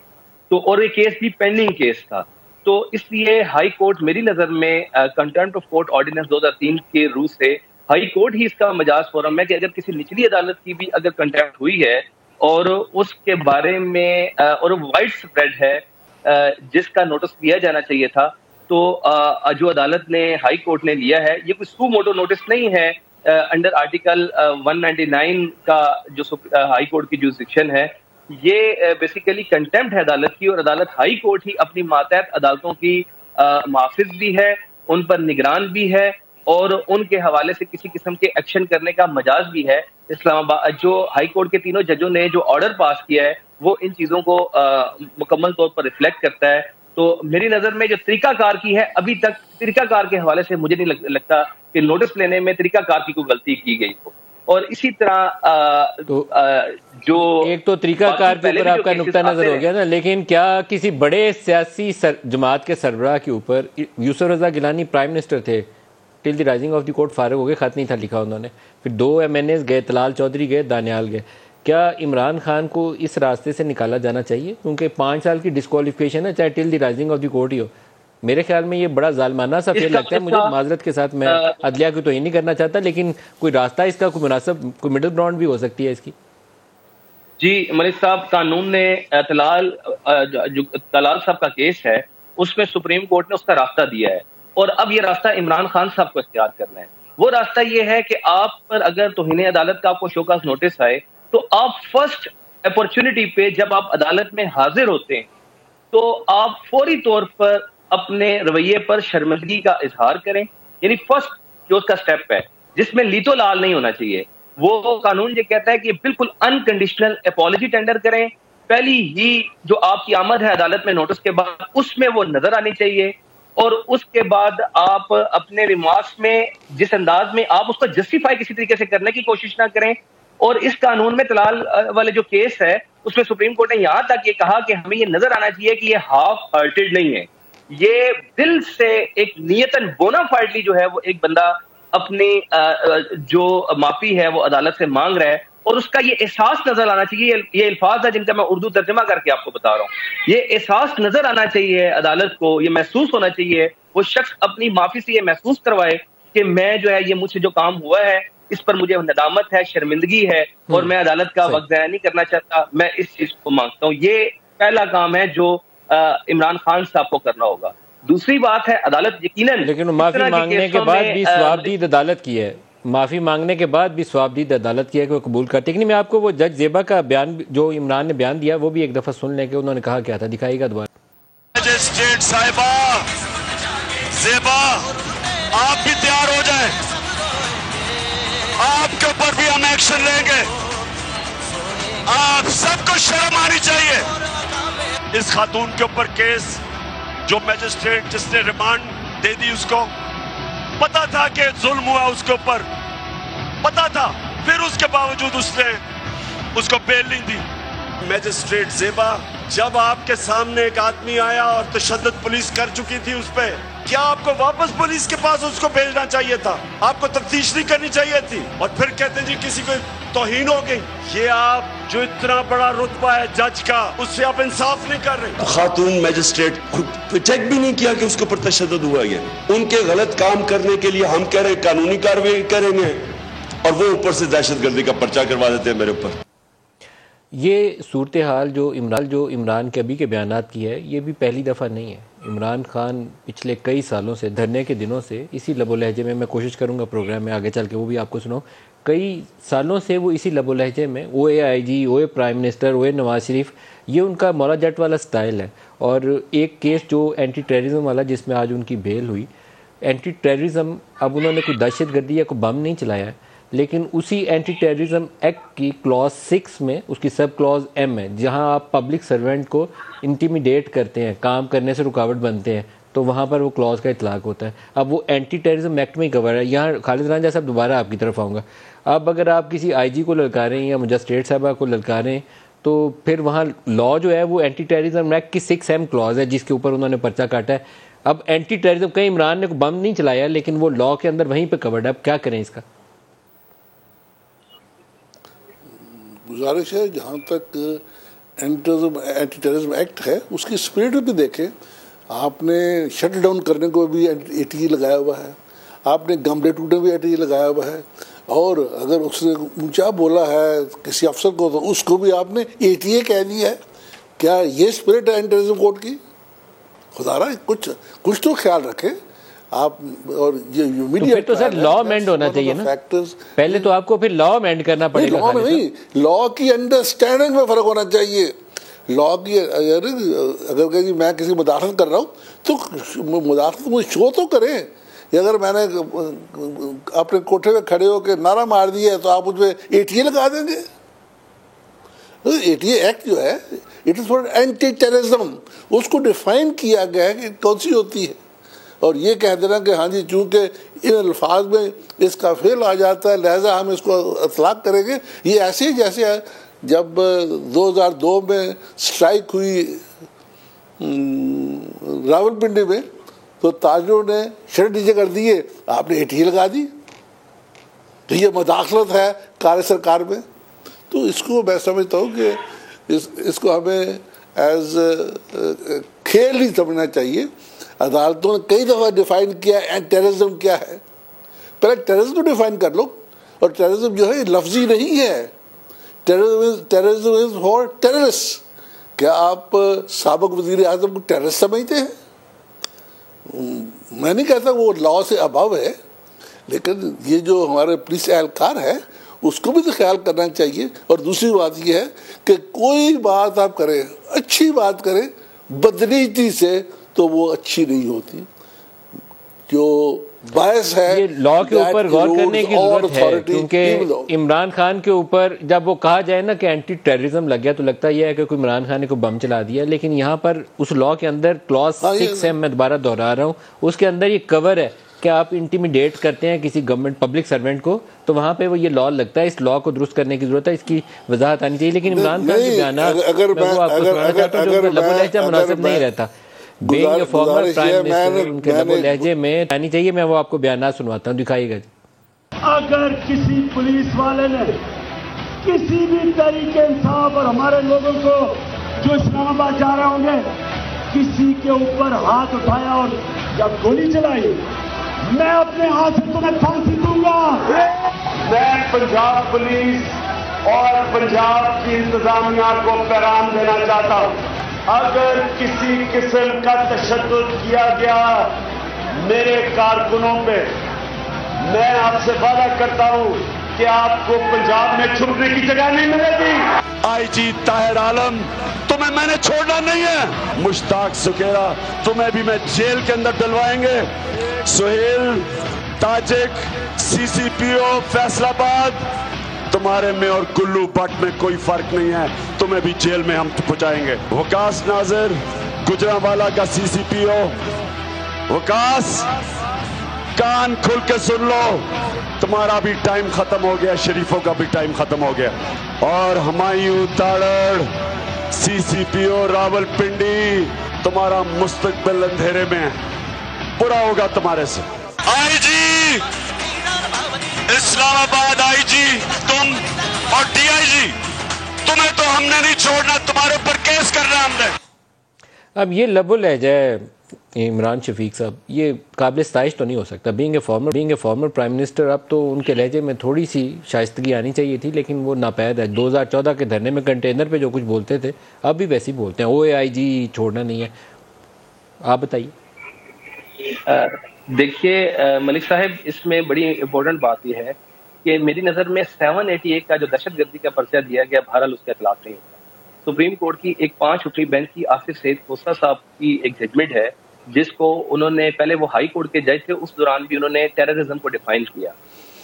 تو اور یہ کیس بھی پینڈنگ کیس تھا، تو اس لیے ہائی کورٹ میری نظر میں کنٹیمپٹ آف کورٹ آرڈیننس 2003 کے روح سے ہائی کورٹ ہی اس کا مجاز فورم ہے کہ اگر کسی نچلی عدالت کی بھی اگر کنٹیمپٹ ہوئی ہے اور اس کے بارے میں اور وائڈ اسپریڈ ہے جس کا نوٹس لیا جانا چاہیے تھا، تو جو عدالت نے، ہائی کورٹ نے لیا ہے، یہ کوئی سو موٹو نوٹس نہیں ہے انڈر آرٹیکل 199 کا جو ہائی کورٹ کی جورسڈکشن ہے، یہ بیسیکلی کنٹیمپٹ ہے عدالت کی، اور عدالت ہائی کورٹ ہی اپنی ماتحت عدالتوں کی محافظ بھی ہے، ان پر نگران بھی ہے، اور ان کے حوالے سے کسی قسم کے ایکشن کرنے کا مجاز بھی ہے۔ اسلام آباد جو ہائی کورٹ کے تینوں ججوں نے جو آرڈر پاس کیا ہے وہ ان چیزوں کو مکمل طور پر ریفلیکٹ کرتا ہے۔ تو میری نظر میں جو طریقہ کار کی ہے، ابھی تک طریقہ کار کے حوالے سے مجھے نہیں لگتا کہ نوٹس لینے میں طریقہ کار کی کوئی غلطی کی گئی ہو، اور اسی طرح جو ایک تو طریقہ کار کے اوپر آپ کا نقطہ نظر ہو گیا نا، لیکن کیا کسی بڑے سیاسی جماعت کے سربراہ کے اوپر، یوسف رضا گیلانی پرائم منسٹر تھے ٹل دی رائزنگ آف دی کورٹ، فارغ ہو گئے، خط نہیں تھا لکھا انہوں نے، پھر 2 MNAs گئے، طلال چودھری گئے، دانیال گئے، کیا عمران خان کو اس راستے سے نکالا جانا چاہیے؟ کیونکہ 5 سال کی ڈسکوالیفیکیشن ہے، چاہے ٹل دی رائزنگ آف دی کورٹ ہی ہو۔ میرے خیال میں یہ بڑا ظالمانہ سا فیل لگتا ہے مجھے، معذرت کے ساتھ، میں عدلیہ کو تو یہ نہیں کرنا چاہتا، لیکن کوئی راستہ اس کا کوئی مناسب، کوئی مڈل گراؤنڈ بھی ہو سکتی ہے اس کی۔ جی ملک صاحب، قانون نے طلال صاحب کا کیس ہے، اس میں سپریم کورٹ نے اس کا راستہ دیا ہے، اور اب یہ راستہ عمران خان صاحب کو اختیار کرنا ہے۔ وہ راستہ یہ ہے کہ آپ پر اگر توہین عدالت کا آپ کو شوکاز نوٹس آئے تو آپ فرسٹ اپرچونٹی پہ جب آپ عدالت میں حاضر ہوتے ہیں تو آپ فوری طور پر اپنے رویے پر شرمندگی کا اظہار کریں، یعنی فرسٹ جو اس کا سٹیپ ہے، جس میں لیتو لال نہیں ہونا چاہیے۔ وہ قانون یہ کہتا ہے کہ بالکل انکنڈیشنل اپالوجی ٹینڈر کریں، پہلی ہی جو آپ کی آمد ہے عدالت میں نوٹس کے بعد اس میں وہ نظر آنی چاہیے، اور اس کے بعد آپ اپنے ریمارکس میں جس انداز میں آپ اس کو جسٹیفائی کسی طریقے سے کرنے کی کوشش نہ کریں۔ اور اس قانون میں طلال والے جو کیس ہے اس میں سپریم کورٹ نے یہاں تک یہ کہا کہ ہمیں یہ نظر آنا چاہیے کہ یہ ہاف ہارٹیڈ نہیں ہے، یہ دل سے ایک نیتاً بونا فائڈلی جو ہے وہ ایک بندہ اپنی جو معافی ہے وہ عدالت سے مانگ رہا ہے، اور اس کا یہ احساس نظر آنا چاہیے۔ یہ الفاظ ہے جن کا میں اردو ترجمہ کر کے آپ کو بتا رہا ہوں، یہ احساس نظر آنا چاہیے عدالت کو، یہ محسوس ہونا چاہیے، وہ شخص اپنی معافی سے یہ محسوس کروائے کہ میں جو ہے یہ مجھ سے جو کام ہوا ہے اس پر مجھے ندامت ہے، شرمندگی ہے، اور میں عدالت کا وقت ضائع نہیں کرنا چاہتا، میں اس چیز کو مانگتا ہوں۔ یہ پہلا کام ہے جو عمران خان صاحب کو کرنا ہوگا۔ دوسری بات ہے عدالت یقیناً، لیکن معافی مانگنے کے بعد بھی ثوابدید عدالت کی ہے، معافی مانگنے کے بعد بھی ثوابدید عدالت کی ہے کہ وہ قبول کرتے کہ نہیں۔ میں آپ کو وہ جج زیبا کا بیان جو عمران نے بیان دیا وہ بھی ایک دفعہ سن لیں کہ انہوں نے کہا کیا تھا، دکھائیے گا دوبارہ۔ مجسٹریٹ صاحبہ زیبا، آپ بھی تیار ہو جائیں، آپ کے اوپر بھی ہم ایکشن لیں گے، آپ سب کو شرم آنی چاہیے۔ اس خاتون کے اوپر کیس جو مجسٹریٹ جس نے ریمانڈ دے دی، اس کو پتا تھا کہ ظلم ہوا، اس کے اوپر پتا تھا، پھر اس کے باوجود اس نے اس کو بیل نہیں دی۔ مجسٹریٹ زیبا، جب آپ کے سامنے ایک آدمی آیا اور تشدد پولیس کر چکی تھی اس پہ، کیا آپ کو واپس پولیس کے پاس اس کو بھیجنا چاہیے تھا؟ آپ کو تفتیش نہیں کرنی چاہیے تھی؟ اور پھر کہتے ہیں جی کسی کو توہین ہو گئی۔ یہ آپ جو اتنا بڑا رتبہ ہے جج کا، اس سے آپ انصاف نہیں کر رہے۔ خاتون میجسٹریٹ چیک بھی نہیں کیا کہ اس کے اوپر تشدد ہوا ہے۔ ان کے غلط کام کرنے کے لیے ہم کہہ رہے ہیں قانونی کارروائی کریں گے، اور وہ اوپر سے دہشت گردی کا پرچہ کروا دیتے ہیں میرے اوپر. یہ صورتحال جو عمران کے ابھی کے بیانات کی ہے یہ بھی پہلی دفعہ نہیں ہے. عمران خان پچھلے کئی سالوں سے دھرنے کے دنوں سے اسی لب و لہجے میں کوشش کروں گا پروگرام میں آگے چل کے وہ بھی آپ کو سناؤں, کئی سالوں سے وہ اسی لب و لہجے میں او اے آئی جی, او اے پرائم منسٹر, او اے نواز شریف, یہ ان کا مولا جٹ والا سٹائل ہے. اور ایک کیس جو اینٹی ٹیررزم والا جس میں آج ان کی بیل ہوئی, اینٹی ٹیررزم اب انہوں نے کوئی دہشت گردی یا کوئی بم نہیں چلایا ہے, لیکن اسی اینٹی ٹیررزم ایکٹ کی کلاس 6 میں اس کی سب کلاس ایم ہے, جہاں آپ پبلک سرونٹ کو انٹیمیڈیٹ کرتے ہیں, کام کرنے سے رکاوٹ بنتے ہیں, تو وہاں پر وہ کلاس کا اطلاق ہوتا ہے. اب وہ اینٹی ٹیررزم ایکٹ میں ہی کور ہے. یہاں خالد رانجھا صاحب دوبارہ آپ کی طرف آؤں گا. اب اگر آپ کسی آئی جی کو للکاریں یا مجسٹریٹ صاحبہ کو للکاریں تو پھر وہاں لا جو ہے وہ اینٹی ٹیررزم ایکٹ کی 6M کلاس ہے جس کے اوپر انہوں نے پرچہ کاٹا ہے. اب اینٹی ٹیررزم کہیں عمران نے بم نہیں چلایا لیکن وہ لا کے اندر وہیں پہ کورڈ ہے. اب کیا کریں اس کا؟ گزارش ہے جہاں تک اینٹی ٹیررزم ایکٹ ہے اس کی اسپرٹ بھی دیکھیں. آپ نے شٹ ڈاؤن کرنے کو بھی ATE لگایا ہوا ہے, آپ نے گملے ٹوٹنے بھی ATE لگایا ہوا ہے, اور اگر اس نے اونچا بولا ہے کسی افسر کو تو اس کو بھی آپ نے ATA کہہ دیا ہے. کیا یہ اسپرٹ ہے اینٹی ٹیررزم کوڈ کی؟ خدا رہا کچھ تو خیال رکھیں آپ. اور یہ پھر تو سر لا امینڈ ہونا چاہیے نا, پہلے تو آپ کو پھر لا امینڈ کرنا پڑے گا. لا میں نہیں, لا کی انڈرسٹینڈنگ میں فرق ہونا چاہیے. لا کی اگر کہ میں کسی مداخلت کر رہا ہوں تو مداخلت مجھے شو تو کریں. اگر میں نے اپنے کوٹھے پہ کھڑے ہو کے نعرہ مار دیا ہے تو آپ مجھ پہ ATA لگا دیں گے. ATA ایکٹ جو ہے it is for anti terrorism, اس کو ڈیفائن کیا گیا ہے کہ کون سی ہوتی ہے. اور یہ کہہ دینا کہ ہاں جی چونکہ ان الفاظ میں اس کا فعل آ جاتا ہے لہذا ہم اس کو اطلاق کریں گے, یہ ایسے ہی جیسے جب 2002 میں اسٹرائک ہوئی راولپنڈی میں تو تاجروں نے شرٹ نیچے کر دیے, آپ نے ATA لگا دی. تو یہ مداخلت ہے کار سرکار میں. تو اس کو میں سمجھتا ہوں کہ اس کو ہمیں ایز کھیل نہیں سمجھنا چاہیے. عدالتوں نے کئی دفعہ ڈیفائن کیا ٹیررزم کیا ہے. پہلے ٹیررزم کو ڈیفائن کر لو, اور ٹیررزم جو ہے لفظی نہیں ہے. Terrorism is for terrorist. کیا آپ سابق وزیر اعظم کو ٹیررسٹ سمجھتے ہیں؟ میں نہیں کہتا وہ لا سے ابو ہے, لیکن یہ جو ہمارے پولیس اہلکار ہے اس کو بھی تو خیال کرنا چاہیے. اور دوسری بات یہ ہے کہ کوئی بات آپ کریں, اچھی بات کریں, بدنیتی سے تو وہ اچھی نہیں ہوتی. جو باعث ہے یہ لا کے اوپر غور کرنے کی ضرورت ہے, کیونکہ عمران خان کے اوپر جب وہ کہا جائے نا کہ اینٹی ٹیررزم لگ گیا تو لگتا یہ ہے کہ کوئی عمران خان نے کوئی بم چلا دیا, لیکن یہاں پر اس لا کے اندر کلاس 6M میں دوبارہ دہرا رہا ہوں, اس کے اندر یہ کور ہے کہ آپ انٹیمیڈیٹ کرتے ہیں کسی گورنمنٹ پبلک سرونٹ کو, تو وہاں پہ وہ یہ لا لگتا ہے. اس لا کو درست کرنے کی ضرورت ہے, اس کی وضاحت آنی چاہیے. لیکن عمران خان کے بیانات وہ آپ کو سنانا چاہتا ہوں جو لب و لہجہ مناسب نہیں رہتا. Being a former prime minister ان کے لب و لہجے میں آنی چاہیے. میں وہ آپ کو بیانات سنواتا ہوں, دکھائیے گا. اگر کسی پولیس والے نے کسی بھی طریقے انصاف اور ہمارے لوگوں کو جو اسلام آباد جا رہے ہوں گے کسی کے اوپر ہاتھ اٹھایا اور جب گولی چلائی, میں اپنے ہاتھ سے تمہیں پھانسی دوں گا. میں پنجاب پولیس اور پنجاب کی انتظامیہ کو پیغام دینا چاہتا ہوں, اگر کسی قسم کا تشدد کیا گیا میرے کارکنوں پہ, میں آپ سے وعدہ کرتا ہوں کہ آپ کو پنجاب میں چھپنے کی جگہ نہیں ملے گی. آئی جی طاہر عالم تمہیں میں نے چھوڑنا نہیں ہے. مشتاق سکیرا تمہیں بھی میں جیل کے اندر ڈلوائیں گے. سہیل تاجک CCPO فیصل آباد, تمہارے میں اور گلو بٹ میں کوئی فرق نہیں ہے, تمہیں بھی جیل میں ہم پہنچائیں گے. وکاس ناظر گجرانوالہ کا CCPO, وکاس کان کھل کے سن لو, تمہارا بھی ٹائم ختم ہو گیا, شریفوں کا بھی ٹائم ختم ہو گیا. اور ہمایوں تاڑڑ CCPO راولپنڈی, تمہارا مستقبل اندھیرے میں برا ہوگا تمہارے سے. آئی جی اسلام آباد, آئی جی تم اور DIG تمہیں تو ہم نے نہیں چھوڑنا, تمہارے اوپر کیس کرنا ہم نے. اب یہ لب و لہجہ ہے عمران شفیق صاحب یہ قابل ستائش تو نہیں ہو سکتا. Being a former prime minister اب تو ان کے لہجے میں تھوڑی سی شائستگی آنی چاہیے تھی, لیکن وہ ناپید ہے. 2014 کے دھرنے میں کنٹینر پہ جو کچھ بولتے تھے اب بھی ویسے ہی بولتے ہیں. OAIG چھوڑنا نہیں ہے. آپ بتائیے. دیکھیے ملک صاحب, اس میں بڑی امپورٹنٹ بات یہ ہے کہ میری نظر میں 788 کا جو دہشت گردی کا پرچہ دیا گیا بہرحال اس کے اخلاق نہیں ہوتا. سپریم کورٹ کی ایک 5 رکنی بینچ کی آصف سعید کوسا صاحب کی ایک ججمنٹ ہے جس کو انہوں نے, پہلے وہ ہائی کورٹ کے جج تھے, اس دوران بھی انہوں نے ٹیررزم کو ڈیفائن کیا,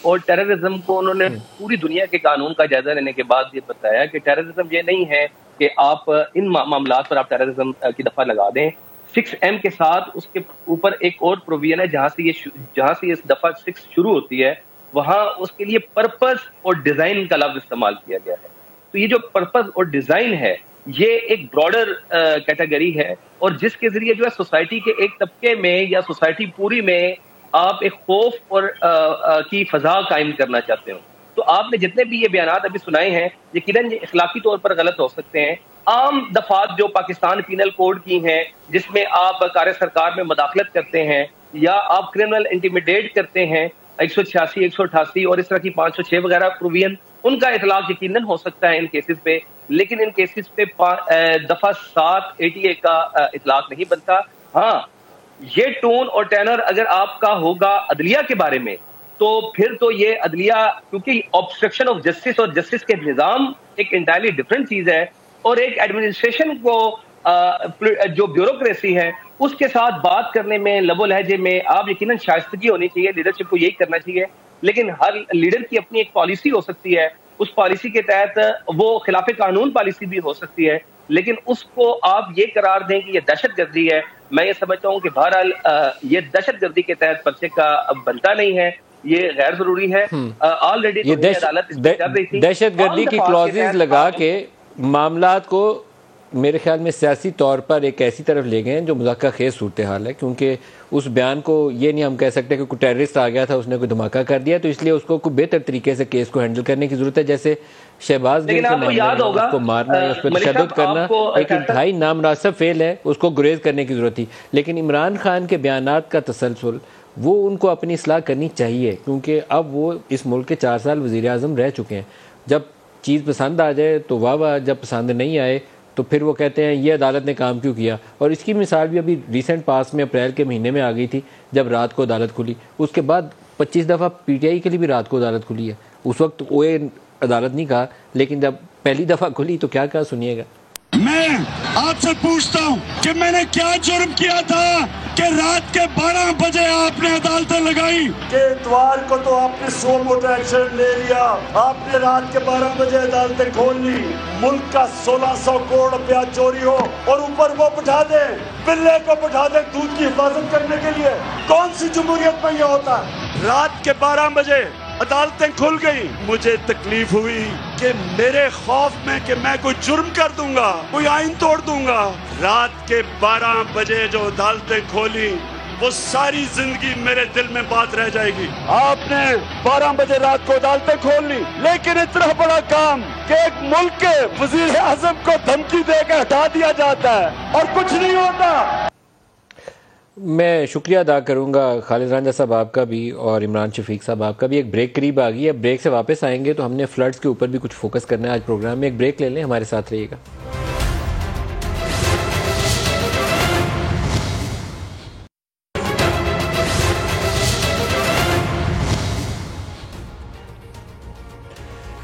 اور ٹیررزم کو انہوں نے پوری دنیا کے قانون کا جائزہ لینے کے بعد یہ بتایا کہ ٹیررزم یہ نہیں ہے کہ آپ ان معاملات پر آپ ٹیررزم کی دفعہ لگا دیں. 6M کے ساتھ اس کے اوپر ایک اور پروویژن ہے جہاں سے اس دفعہ 6 شروع ہوتی ہے, وہاں اس کے لیے پرپز اور ڈیزائن کا لفظ استعمال کیا گیا ہے. تو یہ جو پرپز اور ڈیزائن ہے یہ ایک براڈر کیٹیگری ہے, اور جس کے ذریعے جو ہے سوسائٹی کے ایک طبقے میں یا سوسائٹی پوری میں آپ ایک خوف اور کی فضا قائم کرنا چاہتے ہو. تو آپ نے جتنے بھی یہ بیانات ابھی سنائے ہیں یقیناً یہ اخلاقی طور پر غلط ہو سکتے ہیں. عام دفعات جو پاکستان پینل کوڈ کی ہیں جس میں آپ کار سرکار میں مداخلت کرتے ہیں یا آپ کرمنل انٹیمیڈیٹ کرتے ہیں, 186, 188 اور اس طرح کی 506 وغیرہ پروویژن, ان کا اطلاق یقیناً ہو سکتا ہے ان کیسز پہ, لیکن ان کیسز پہ دفعہ 788 کا اطلاق نہیں بنتا. ہاں یہ ٹون اور ٹینر اگر آپ کا ہوگا عدلیہ کے بارے میں تو پھر تو یہ عدلیہ, کیونکہ آبسٹرکشن آف جسٹس اور جسٹس کے نظام ایک انٹائرلی ڈفرنٹ چیز ہے, اور ایک ایڈمنسٹریشن کو جو بیوروکریسی ہے اس کے ساتھ بات کرنے میں لب و لہجے میں آپ یقیناً شائستگی ہونی چاہیے, لیڈرشپ کو یہی کرنا چاہیے. لیکن ہر لیڈر کی اپنی ایک پالیسی ہو سکتی ہے, اس پالیسی کے تحت وہ خلاف قانون پالیسی بھی ہو سکتی ہے, لیکن اس کو آپ یہ قرار دیں کہ یہ دہشت گردی ہے. میں یہ سمجھتا ہوں کہ بہرحال یہ دہشت گردی کے تحت پرچے کا بنتا نہیں ہے, یہ غیر ضروری ہے. آلریڈی دہشت گردی کی کلوزز لگا کے معاملات کو میرے خیال میں سیاسی طور پر ایک ایسی طرف لے گئے ہیں جو مذاکرہ خیز صورتحال ہے, کیونکہ اس بیان کو یہ نہیں ہم کہہ سکتے کہ کوئی ٹیررسٹ آ گیا تھا اس نے کوئی دھماکہ کر دیا, تو اس لیے اس کو کوئی بہتر طریقے سے کیس کو ہینڈل کرنے کی ضرورت ہے. جیسے شہباز گل کے معاملے میں اس کو مارنا یا اس پہ تشدد کرنا ایک انتہائی نامناسب فعل ہے, اس کو گریز کرنے کی ضرورت تھی. لیکن عمران خان کے بیانات کا تسلسل وہ ان کو اپنی اصلاح کرنی چاہیے, کیونکہ اب وہ اس ملک کے 4 سال وزیر اعظم رہ چکے ہیں. جب چیز پسند آ جائے تو واہ واہ, جب پسند نہیں آئے تو پھر وہ کہتے ہیں یہ عدالت نے کام کیوں کیا. اور اس کی مثال بھی ابھی ریسنٹ پاس میں اپریل کے مہینے میں آ گئی تھی جب رات کو عدالت کھلی. اس کے بعد 25 دفعہ PTI کے لیے بھی رات کو عدالت کھلی ہے. اس وقت OA عدالت نہیں کہا, لیکن جب پہلی دفعہ کھلی تو کیا سنیے گا. میں آپ سے پوچھتا ہوں کہ میں نے کیا جرم کیا تھا کہ رات کے 12 بجے آپ نے عدالتیں لگائی, کہ اتوار کو تو آپ نے سو موٹر ایکسیڈنٹ لے لیا, آپ نے رات کے 12 بجے عدالتیں کھول لی, ملک کا 1600 کروڑ روپیہ چوری ہو اور اوپر وہ بٹھا دیں, بلے کو بٹھا دیں دودھ کی حفاظت کرنے کے لیے. کون سی جمہوریت میں یہ ہوتا ہے؟ رات کے 12 بجے عدالتیں کھل گئی. مجھے تکلیف ہوئی کہ میرے خوف میں کہ میں کوئی جرم کر دوں گا, کوئی آئین توڑ دوں گا, رات کے 12 بجے جو عدالتیں کھولی وہ ساری زندگی میرے دل میں بات رہ جائے گی. آپ نے 12 بجے رات کو عدالتیں کھول لی, لیکن اتنا بڑا کام کہ ایک ملک کے وزیر اعظم کو دھمکی دے کے ہٹا دیا جاتا ہے اور کچھ نہیں ہوتا. میں شکریہ ادا کروں گا خالد رانجھا صاحب آپ کا بھی اور عمران شفیق صاحب آپ کا بھی. ایک بریک قریب آ گئی ہے, بریک سے واپس آئیں گے تو ہم نے فلڈز کے اوپر بھی کچھ فوکس کرنا ہے آج پروگرام میں. ایک بریک لے لیں, ہمارے ساتھ رہیے گا.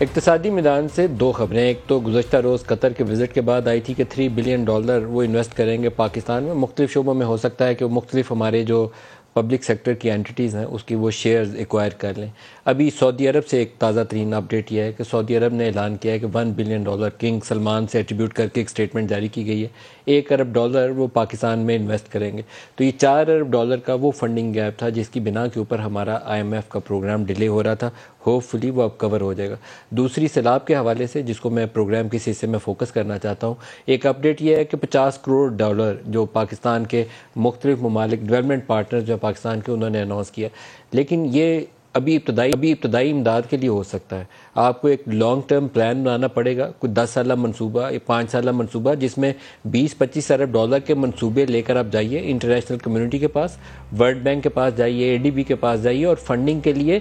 اقتصادی میدان سے 2 خبریں. ایک تو گزشتہ روز قطر کے وزٹ کے بعد آئی تھی کہ $3 بلین وہ انویسٹ کریں گے پاکستان میں. مختلف شعبوں میں ہو سکتا ہے کہ وہ مختلف ہمارے جو پبلک سیکٹر کی اینٹیز ہیں اس کی وہ شیئرز ایکوائر کر لیں. ابھی سعودی عرب سے ایک تازہ ترین اپڈیٹ یہ ہے کہ سعودی عرب نے اعلان کیا ہے کہ $1 بلین کنگ سلمان سے ایٹریبیوٹ کر کے ایک سٹیٹمنٹ جاری کی گئی ہے. $1 ارب وہ پاکستان میں انویسٹ کریں گے. تو یہ $4 ارب کا وہ فنڈنگ گیپ تھا جس کی بنا کے اوپر ہمارا IMF کا پروگرام ڈیلے ہو رہا تھا. ہوپ فلی وہ اب کور ہو جائے گا. دوسری سیلاب کے حوالے سے جس کو میں پروگرام کے حصے میں فوکس کرنا چاہتا ہوں, ایک اپڈیٹ یہ ہے کہ $50 کروڑ جو پاکستان کے مختلف ممالک ڈیولپمنٹ پارٹنر جو پاکستان کے انہوں نے اناؤنس کیا. لیکن یہ ابھی ابتدائی امداد کے لیے ہو سکتا ہے. آپ کو ایک لانگ ٹرم پلان بنانا پڑے گا, کوئی 10 سالہ منصوبہ, 5 سالہ منصوبہ, جس میں 20-25 ارب ڈالر کے منصوبے لے کر آپ جائیے انٹرنیشنل کمیونٹی کے پاس, ورلڈ بینک کے پاس جائیے, ADB کے پاس جائیے, اور فنڈنگ کے لیے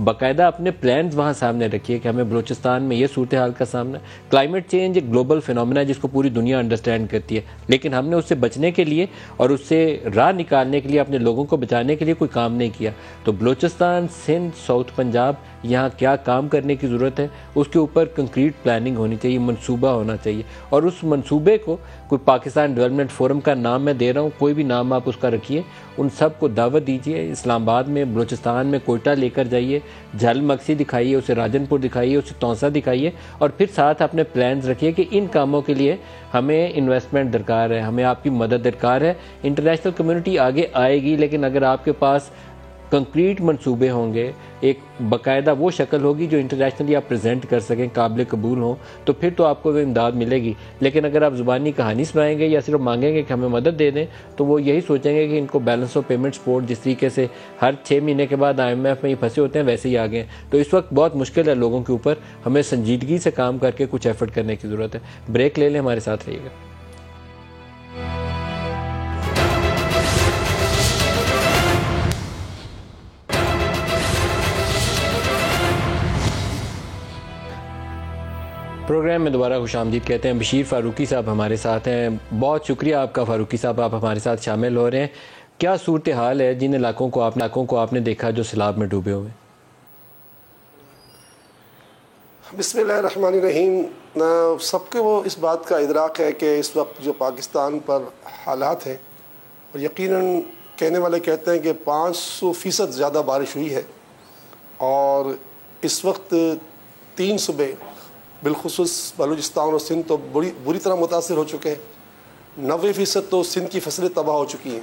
باقاعدہ اپنے پلانز وہاں سامنے رکھیے کہ ہمیں بلوچستان میں یہ صورتحال کا سامنا. کلائمیٹ چینج ایک گلوبل فینومینا ہے جس کو پوری دنیا انڈرسٹینڈ کرتی ہے, لیکن ہم نے اس سے بچنے کے لیے اور اس سے راہ نکالنے کے لیے, اپنے لوگوں کو بچانے کے لیے کوئی کام نہیں کیا. تو بلوچستان, سندھ, ساؤتھ پنجاب, یہاں کیا کام کرنے کی ضرورت ہے, اس کے اوپر کنکریٹ پلاننگ ہونی چاہیے, منصوبہ ہونا چاہیے, اور اس منصوبے کو کوئی پاکستان ڈیولپمنٹ فورم کا نام میں دے رہا ہوں, کوئی بھی نام آپ اس کا رکھیے, ان سب کو دعوت دیجیے, اسلام آباد میں, بلوچستان میں, کوئٹہ لے کر جائیے, جھل مکسی دکھائیے, اسے راجن پور دکھائیے, اسے تونسا دکھائیے, اور پھر ساتھ اپنے پلانز رکھیے کہ ان کاموں کے لیے ہمیں انویسٹمنٹ درکار ہے, ہمیں آپ کی مدد درکار ہے. انٹرنیشنل کمیونٹی آگے آئے گی, لیکن اگر آپ کے پاس کنکریٹ منصوبے ہوں گے, ایک باقاعدہ وہ شکل ہوگی جو انٹرنیشنلی آپ پریزنٹ کر سکیں, قابل قبول ہوں, تو پھر تو آپ کو وہ امداد ملے گی. لیکن اگر آپ زبانی کہانی سنائیں گے یا صرف مانگیں گے کہ ہمیں مدد دے دیں, تو وہ یہی سوچیں گے کہ ان کو بیلنس آف پیمنٹ سپورٹ جس طریقے سے ہر 6 مہینے کے بعد IMF میں ہی پھنسے ہوتے ہیں ویسے ہی آگے ہیں. تو اس وقت بہت مشکل ہے لوگوں کے اوپر, ہمیں سنجیدگی سے کام کر کے کچھ ایفرٹ کرنے کی ضرورت ہے. بریک لے لیں, ہمارے ساتھ رہیے گا. پروگرام میں دوبارہ خوش آمدید کہتے ہیں. بشیر فاروقی صاحب ہمارے ساتھ ہیں. بہت شکریہ آپ کا فاروقی صاحب, آپ ہمارے ساتھ شامل ہو رہے ہیں. کیا صورتحال ہے جن علاقوں کو آپ نے دیکھا جو سیلاب میں ڈوبے ہوئے؟ بسم اللہ الرحمن الرحیم. سب کے وہ اس بات کا ادراک ہے کہ اس وقت جو پاکستان پر حالات ہیں, اور یقیناً کہنے والے کہتے ہیں کہ 500% زیادہ بارش ہوئی ہے, اور اس وقت 3 صوبے بالخصوص بلوچستان اور سندھ تو بری طرح متاثر ہو چکے ہیں. 90% تو سندھ کی فصلیں تباہ ہو چکی ہیں,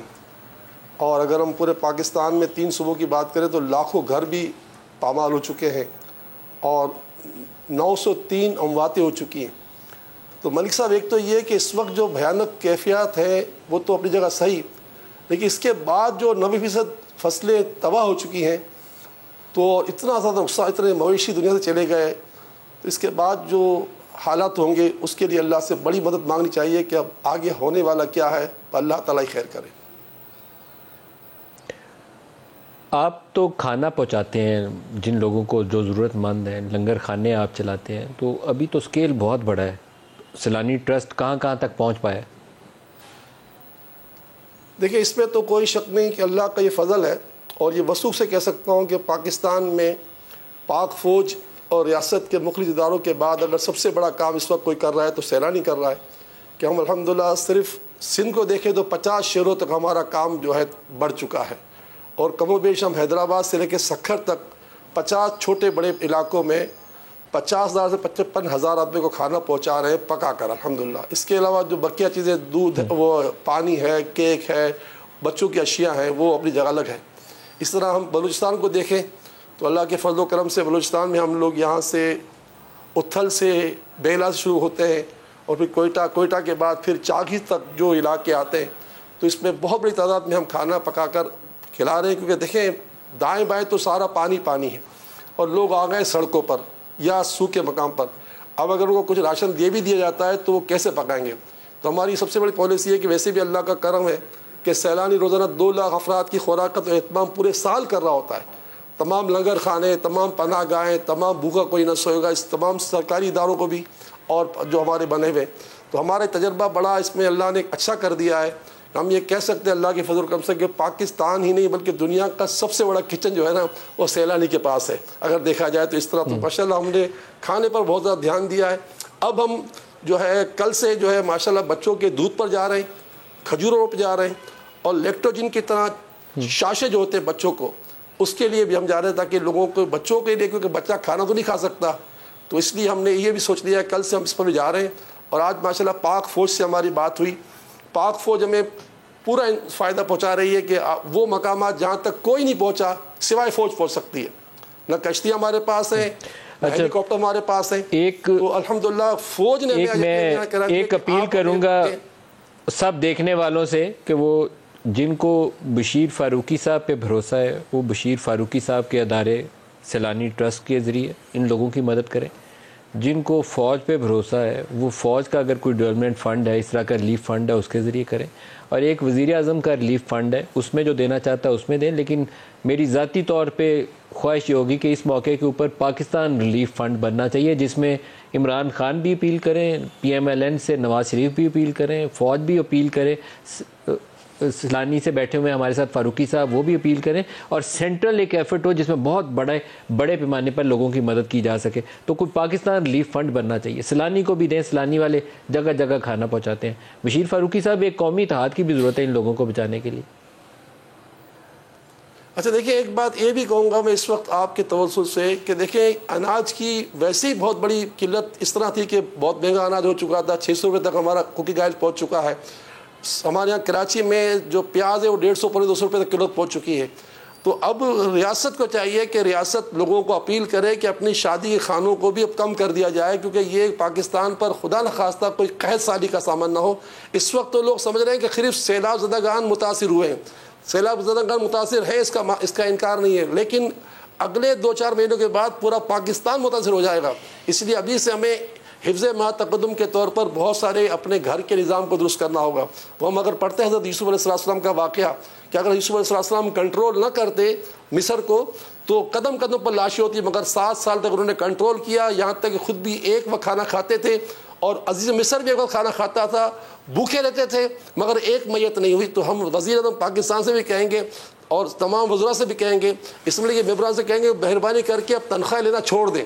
اور اگر ہم پورے پاکستان میں 3 صوبوں کی بات کریں تو لاکھوں گھر بھی پامال ہو چکے ہیں, اور 903 امواتیں ہو چکی ہیں. تو ملک صاحب, ایک تو یہ کہ اس وقت جو بھیانک کیفیات ہیں وہ تو اپنی جگہ صحیح, لیکن اس کے بعد جو 90% فصلیں تباہ ہو چکی ہیں, تو اتنا زیادہ نقصان, اتنے مویشی دنیا سے چلے گئے, تو اس کے بعد جو حالات ہوں گے اس کے لیے اللہ سے بڑی مدد مانگنی چاہیے کہ اب آگے ہونے والا کیا ہے, اللہ تعالیٰ ہی خیر کرے. آپ تو کھانا پہنچاتے ہیں جن لوگوں کو جو ضرورت مند ہیں, لنگر خانے آپ چلاتے ہیں, تو ابھی تو سکیل بہت بڑا ہے. سیلانی ٹرسٹ کہاں تک پہنچ پایا؟ دیکھیں, اس میں تو کوئی شک نہیں کہ اللہ کا یہ فضل ہے, اور یہ وثوق سے کہہ سکتا ہوں کہ پاکستان میں پاک فوج اور ریاست کے مختلف اداروں کے بعد اگر سب سے بڑا کام اس وقت کوئی کر رہا ہے تو سیلانی کر رہا ہے. کہ ہم الحمدللہ صرف سندھ کو دیکھیں تو 50 شہروں تک ہمارا کام جو ہے بڑھ چکا ہے, اور کم و بیش ہم حیدرآباد سے لے کے سکھر تک 50 چھوٹے بڑے علاقوں میں 50,000 سے 55,000 آدمی کو کھانا پہنچا رہے ہیں پکا کر الحمدللہ. اس کے علاوہ جو بقیہ چیزیں, دودھ, وہ پانی ہے, کیک ہے, بچوں کی اشیاء ہیں, وہ اپنی جگہ الگ ہے. اس طرح ہم بلوچستان کو دیکھیں تو اللہ کے فضل و کرم سے بلوچستان میں ہم لوگ یہاں سے اتھل سے, بیلا سے شروع ہوتے ہیں, اور پھر کوئٹہ کے بعد پھر چاگی تک جو علاقے آتے ہیں, تو اس میں بہت بڑی تعداد میں ہم کھانا پکا کر کھلا رہے ہیں. کیونکہ دیکھیں دائیں بائیں تو سارا پانی ہے, اور لوگ آ گئے سڑکوں پر یا سوکھے مقام پر. اب اگر ان کو کچھ راشن بھی دیا جاتا ہے تو وہ کیسے پکائیں گے؟ تو ہماری سب سے بڑی پالیسی ہے کہ ویسے بھی اللہ کا کرم ہے کہ سیلانی روزانہ 2 لاکھ افراد کی خوراک کا تو اہتمام پورے سال کر رہا ہوتا ہے. تمام لنگر خانے, تمام پناہ گاہیں, تمام بھوکا کوئی نہ سوئے گا, اس تمام سرکاری اداروں کو بھی, اور جو ہمارے بنے ہوئے. تو ہمارا تجربہ بڑا اس میں اللہ نے اچھا کر دیا ہے. ہم یہ کہہ سکتے ہیں اللہ کے فضل و کرم سے کہ پاکستان ہی نہیں بلکہ دنیا کا سب سے بڑا کچن جو ہے نا وہ سیلانی کے پاس ہے, اگر دیکھا جائے تو. اس طرح تو ماشاءاللہ ہم نے کھانے پر بہت زیادہ دھیان دیا ہے. اب ہم جو ہے کل سے جو ہے ماشاءاللہ بچوں کے دودھ پر جا رہے ہیں, کھجوروں پر جا رہے ہیں, اور لیکٹوجن کی طرح شاشے جو ہوتے ہیں بچوں کو, اس کے لیے بھی ہم جا رہے ہیں تاکہ لوگوں کو, بچوں کے لیے, کیونکہ بچہ کھانا تو نہیں کھا سکتا, تو اس لیے ہم نے یہ بھی سوچ لیا ہے کل سے ہم اس پر بھی جا رہے ہیں. اور آج ماشاءاللہ پاک فوج سے ہماری بات ہوئی. پاک فوج ہمیں پورا فائدہ پہنچا رہی ہے کہ وہ مقامات جہاں تک کوئی نہیں پہنچا سوائے فوج پہنچ سکتی ہے. نہ کشتی ہمارے پاس ہیں, ہیلی کاپٹر ہمارے پاس ہیں. تو الحمدللہ فوج نے, ایک اپیل کروں گا سب دیکھنے والوں سے کہ وہ جن کو بشیر فاروقی صاحب پہ بھروسہ ہے وہ بشیر فاروقی صاحب کے ادارے سیلانی ٹرسٹ کے ذریعے ان لوگوں کی مدد کریں. جن کو فوج پہ بھروسہ ہے وہ فوج کا اگر کوئی ڈیولپمنٹ فنڈ ہے، اس طرح کا ریلیف فنڈ ہے، اس کے ذریعے کریں. اور ایک وزیر اعظم کا ریلیف فنڈ ہے، اس میں جو دینا چاہتا ہے اس میں دیں. لیکن میری ذاتی طور پہ خواہش یہ ہوگی کہ اس موقع کے اوپر پاکستان ریلیف فنڈ بننا چاہیے، جس میں عمران خان بھی اپیل کریں، PMLN سے نواز شریف بھی اپیل کریں، فوج بھی اپیل کرے، سیلانی سے بیٹھے ہوئے ہمارے ساتھ فاروقی صاحب وہ بھی اپیل کریں، اور سینٹرل ایک ایفرٹ ہو جس میں بہت بڑے پیمانے پر لوگوں کی مدد کی جا سکے. تو کوئی پاکستان ریلیف فنڈ بننا چاہیے. سیلانی کو بھی دیں، سیلانی والے جگہ جگہ کھانا پہنچاتے ہیں. بشیر فاروقی صاحب ایک قومی اتحاد کی بھی ضرورت ہے ان لوگوں کو بچانے کے لیے. اچھا دیکھیں، ایک بات یہ بھی کہوں گا میں اس وقت آپ کے توسل سے کہ دیکھیں اناج کی ویسے ہی بہت بڑی قلت اس طرح تھی کہ بہت مہنگا اناج ہو چکا تھا. 600 روپے تک ہمارا کوکنگ آئل پہنچ چکا ہے. ہمارے یہاں کراچی میں جو پیاز ہے وہ 150 پونے 200 روپے تک کلو پہنچ چکی ہے. تو اب ریاست کو چاہیے کہ ریاست لوگوں کو اپیل کرے کہ اپنی شادی کے کھانوں کو بھی اب کم کر دیا جائے، کیونکہ یہ پاکستان پر خدا نخواستہ کوئی قحط سالی کا سامان نہ ہو. اس وقت تو لوگ سمجھ رہے ہیں کہ صرف سیلاب زدگان متاثر ہوئے ہیں، سیلاب زدگان متاثر ہیں، اس کا انکار نہیں ہے، لیکن اگلے 2-4 مہینوں کے بعد پورا پاکستان متاثر ہو جائے گا. اس لیے ابھی سے ہمیں حفظ ما تقدم کے طور پر بہت سارے اپنے گھر کے نظام کو درست کرنا ہوگا. وہ ہم اگر پڑھتے ہیں حضرت یوسف علیہ السلام کا واقعہ کہ اگر یوسف علیہ السلام کنٹرول نہ کرتے مصر کو تو قدم قدم پر لاشیں ہوتی، مگر 7 سال تک انہوں نے کنٹرول کیا، یہاں تک کہ خود بھی ایک وقت کھانا کھاتے تھے اور عزیز مصر بھی ایک وقت کھانا کھاتا تھا، بھوکے رہتے تھے مگر ایک میت نہیں ہوئی. تو ہم وزیر اعظم پاکستان سے بھی کہیں گے اور تمام وزراء سے بھی کہیں گے، اسمبلی کے ممبران سے کہیں گے مہربانی کر کے اب تنخواہ لینا چھوڑ دیں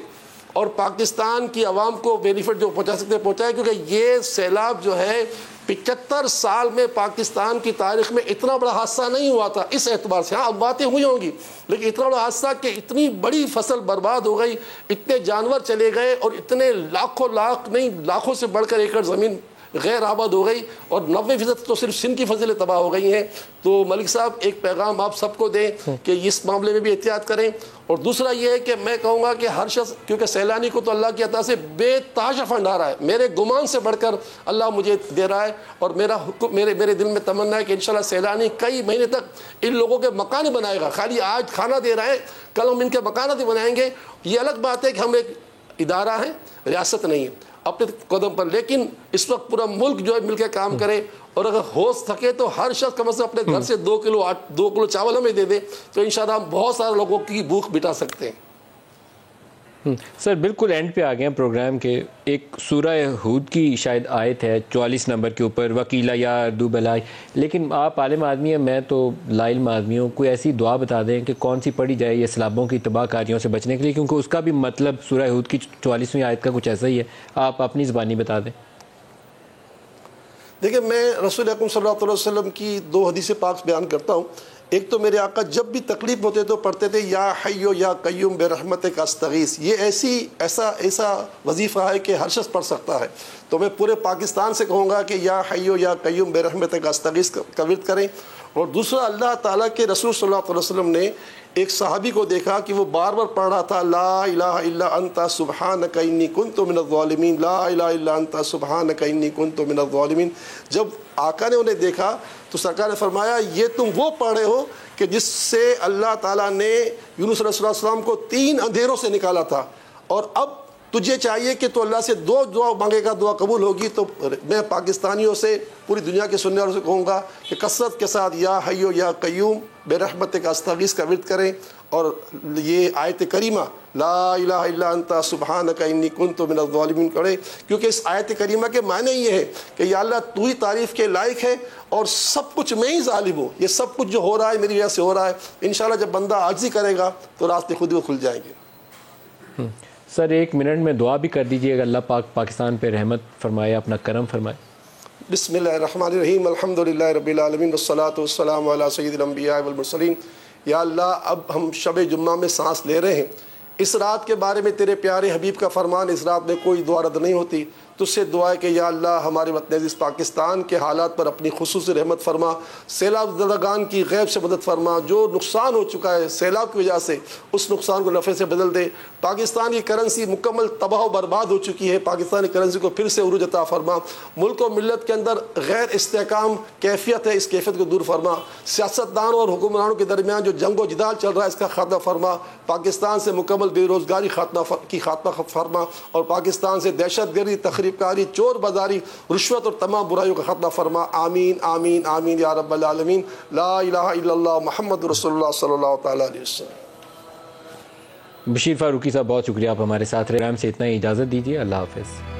اور پاکستان کی عوام کو بینیفٹ جو پہنچا سکتے ہیں پہنچائے، کیونکہ یہ سیلاب جو ہے 75 سال میں پاکستان کی تاریخ میں اتنا بڑا حادثہ نہیں ہوا تھا. اس اعتبار سے ہاں اب باتیں ہوئی ہوں گی لیکن اتنا بڑا حادثہ کہ اتنی بڑی فصل برباد ہو گئی، اتنے جانور چلے گئے اور اتنے لاکھوں سے بڑھ کر ایکڑ زمین غیر آباد ہو گئی اور 90% تو صرف سندھ کی فصلیں تباہ ہو گئی ہیں. تو ملک صاحب ایک پیغام آپ سب کو دیں کہ اس معاملے میں بھی احتیاط کریں. اور دوسرا یہ ہے کہ میں کہوں گا کہ ہر شخص، کیونکہ سیلانی کو تو اللہ کی عطا سے بے تحاشا فنڈ آ رہا ہے، میرے گمان سے بڑھ کر اللہ مجھے دے رہا ہے، اور میرے دل میں تمنا ہے کہ انشاءاللہ سیلانی کئی مہینے تک ان لوگوں کے مکان بنائے گا. خالی آج کھانا دے رہا ہے، کل ہم ان کے مکانات ہی بنائیں گے. یہ الگ بات ہے کہ ہم ایک ادارہ ہیں، ریاست نہیں ہے اپنے قدم پر، لیکن اس وقت پورا ملک جو ہے مل کے کام کرے. اور اگر ہو سکے تو ہر شخص کم از کم اپنے گھر سے 2 کلو چاول ہمیں دے دے تو انشاءاللہ ہم بہت سارے لوگوں کی بھوک مٹا سکتے ہیں. سر بالکل اینڈ پہ آ گئے ہیں پروگرام کے. ایک سورہ ہود کی شاید آیت ہے 44 نمبر کے اوپر، وکیلا یا اردو بلائی، لیکن آپ عالم آدمی ہیں، میں تو لا علم آدمی ہوں، کوئی ایسی دعا بتا دیں کہ کون سی پڑھی جائے یہ سیلابوں کی تباہ کاریوں سے بچنے کے لیے، کیونکہ اس کا بھی مطلب سورہ ہود کی 44ویں آیت کا کچھ ایسا ہی ہے. آپ اپنی زبانی بتا دیں. دیکھیں میں رسول اکرم صلی اللہ علیہ وسلم کی 2 حدیث پاک بیان کرتا ہوں. ایک تو میرے آقا جب بھی تکلیف ہوتے تو پڑھتے تھے یا حیو یا قیوم برحمتک استغیث. یہ ایسا وظیفہ ہے کہ ہر شخص پڑھ سکتا ہے. تو میں پورے پاکستان سے کہوں گا کہ یا حیو یا قیوم برحمتک استغیث کا ورد کریں. اور دوسرا اللہ تعالیٰ کے رسول صلی اللہ علیہ وسلم نے ایک صحابی کو دیکھا کہ وہ بار بار پڑھ رہا تھا لا الہ الا انت سبحانک انی کنت من الظالمین، لا الہ الا انت سبحانک انی کنت من الظالمین. جب آقا نے انہیں دیکھا تو سرکار نے فرمایا یہ تم وہ پڑھے ہو کہ جس سے اللہ تعالیٰ نے یونس علیہ السلام کو 3 اندھیروں سے نکالا تھا، اور اب تجھے چاہیے کہ تو اللہ سے 2 دعا مانگے گا، دعا قبول ہوگی. تو میں پاکستانیوں سے، پوری دنیا کے سننے والوں سے کہوں گا کہ کثرت کے ساتھ یا حیو یا قیوم برحمتک استغیث کا ورد کریں، اور یہ آیت کریمہ لا الہ الا انت سبحانک انی کنت من الظالمین پڑھیں، کیونکہ اس آیت کریمہ کے معنی یہ ہے کہ یا اللہ تو ہی تعریف کے لائق ہے اور سب کچھ میں ہی ظالم ہوں، یہ سب کچھ جو ہو رہا ہے میری وجہ سے ہو رہا ہے. انشاءاللہ جب بندہ عاجزی کرے گا تو راستے خود ہی کھل جائیں گے. سر 1 منٹ میں دعا بھی کر دیجیے گا، اللہ پاک پاکستان پہ رحمت فرمائے، اپنا کرم فرمائے. بسم اللہ الرحمن الرحیم، الحمدللہ رب العالمین والصلاة والسلام علی سید الانبیاء والمرسلین. یا اللہ اب ہم شب جمعہ میں سانس لے رہے ہیں، اس رات کے بارے میں تیرے پیارے حبیب کا فرمان، اس رات میں کوئی دعا رد نہیں ہوتی. تجھ سے دعا ہے کہ یا اللہ ہمارے وطن عزیز پاکستان کے حالات پر اپنی خصوصی رحمت فرما، سیلاب زدگان کی غیب سے مدد فرما، جو نقصان ہو چکا ہے سیلاب کی وجہ سے اس نقصان کو نفع سے بدل دے۔ پاکستان کی کرنسی مکمل تباہ و برباد ہو چکی ہے، پاکستانی کرنسی کو پھر سے عروج عطا فرما۔ ملک و ملت کے اندر غیر استحکام کیفیت ہے، اس کیفیت کو دور فرما۔ سیاستدانوں اور حکمرانوں کے درمیان جو جنگ و جدال چل رہا ہے اس کا خاتمہ فرما۔ پاکستان سے مکمل بے روزگاری خاتمہ فرما، اور پاکستان سے دہشت گردی، تخریب کاری، چور بازاری، رشوت اور تمام برائیوں کا خاتمہ فرما۔ آمین آمین آمین یا رب العالمین۔ لا الہ الا اللہ محمد رسول اللہ صلی اللہ تعالیٰ علیہ وسلم۔ بشیر فاروقی صاحب بہت شکریہ، آپ ہمارے ساتھ رہے۔ سے اتنا ہی اجازت دیجیے، اللہ حافظ۔